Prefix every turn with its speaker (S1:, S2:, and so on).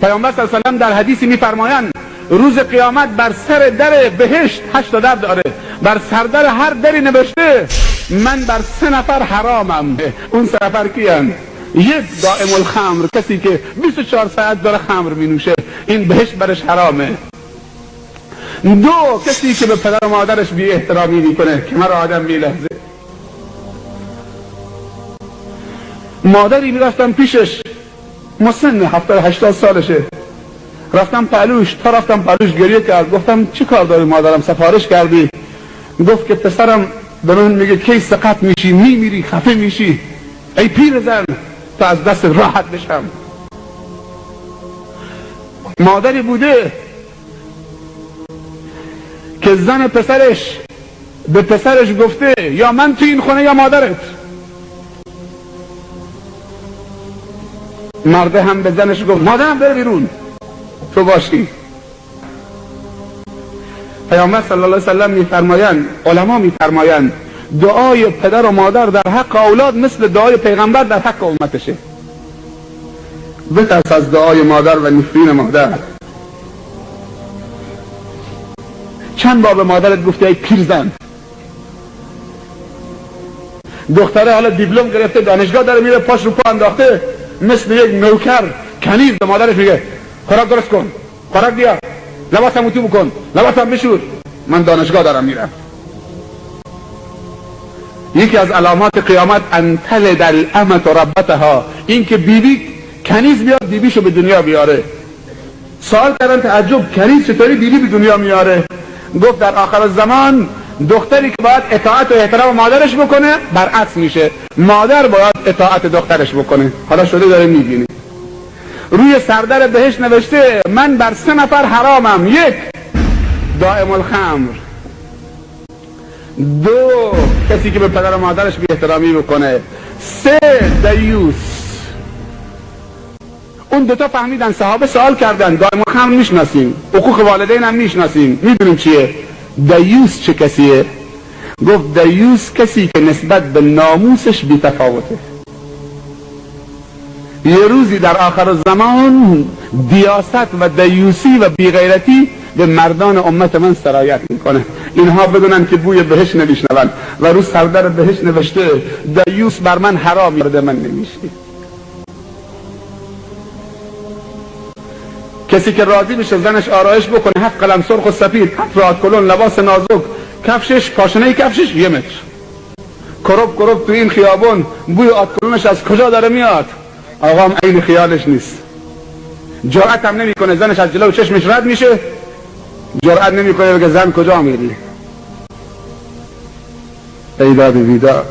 S1: پیامبر صلی الله علیه و آله در حدیثی میفرمایند روز قیامت بر سر در بهشت 8 در داره، بر سردر هر دری نوشته من بر 3 نفر حرامم. اون 3 نفر کیان؟ یک دائم الخمر، کسی که 24 ساعت داره خمر می نوشه، این بهشت برش حرامه. 2 کسی که به پدر و مادرش بی احترامی میکنه که مرا آدم میلحظه. مادری میرفتم پیشش، مسن 70-80 سالشه، رفتم پهلوش، تا رفتم پهلوش گریه کرد. گفتم چی کار داری مادرم، سفارش کردی؟ گفت که پسرم به من میگه کی سقط میشی، میمیری، خفه میشی، ای پیر زن تا از دست راحت بشم. مادری بوده که زن پسرش به پسرش گفته یا من تو این خونه یا مادرت. مرده هم به زنش گفت مادرم بره بیرون تو باشی. پیامبر صلی الله علیه و سلم میفرمایند، علما میفرمایند دعای پدر و مادر در حق اولاد مثل دعای پیغمبر در حق امتشه. بترس از دعای مادر و نفرین مادر. چند بار به مادرت گفته ای پیرزن؟ دختره حالا دیپلم گرفته، دانشگاه داره میره، پاش رو پا انداخته، مثل یک نوکر کنیز به مادرش میگه خوراک درست کن، خوراک بیار، لباسم اتو بکن، لباسم بشور، من دانشگاه دارم میرم. یکی از علامات قیامت ان تلد الامة ربتها، این که بیبی کنیز بیاد بیبیشو به دنیا بیاره. سوال کردن تعجب کنیز چطوری بیبی به دنیا میاره؟ گفت در آخر الزمان دختری که باید اطاعت و احترام مادرش بکنه برعکس میشه، مادر باید اطاعت دخترش بکنه. حالا شده داره میبینی روی سردر بهشت نوشته من بر 3 نفر حرامم. 1 دائم الخمر، 2 کسی که به پدر و مادرش بی احترامی بکنه، 3 دیوس. اون 2 تا فهمیدن، صحابه سوال کردن دائم الخمر میشناسیم، حقوق والدین هم میشناسیم، میدونیم چیه. دیوس چه کسیه؟ گفت دیوس کسی که نسبت به ناموسش بی تفاوته. یه روزی در آخر الزمان دیاست و دیوسی و بیغیرتی به مردان امت من سرایت میکنه. اینها بدونن که بوی بهشت نمیشنون و رو سردر بهشت نوشته دیوس بر من حرام، یارد من نمیشی. کسی که راضی بشه زنش آرایش بکنه، 7 قلم سرخ و سفید، 7 رات کلون، لباس نازک، کفشش پاشنه کفشش 1 متر، کرب کرب تو این خیابون، بوی آت کلونش از کجا داره میاد؟ آقام عین خیالش نیست. جرأت هم نمیکنه زنش از جلو چشمش رد میشه، جرأت نمیکنه بگه زن کجا میری؟ ای داد بیداد.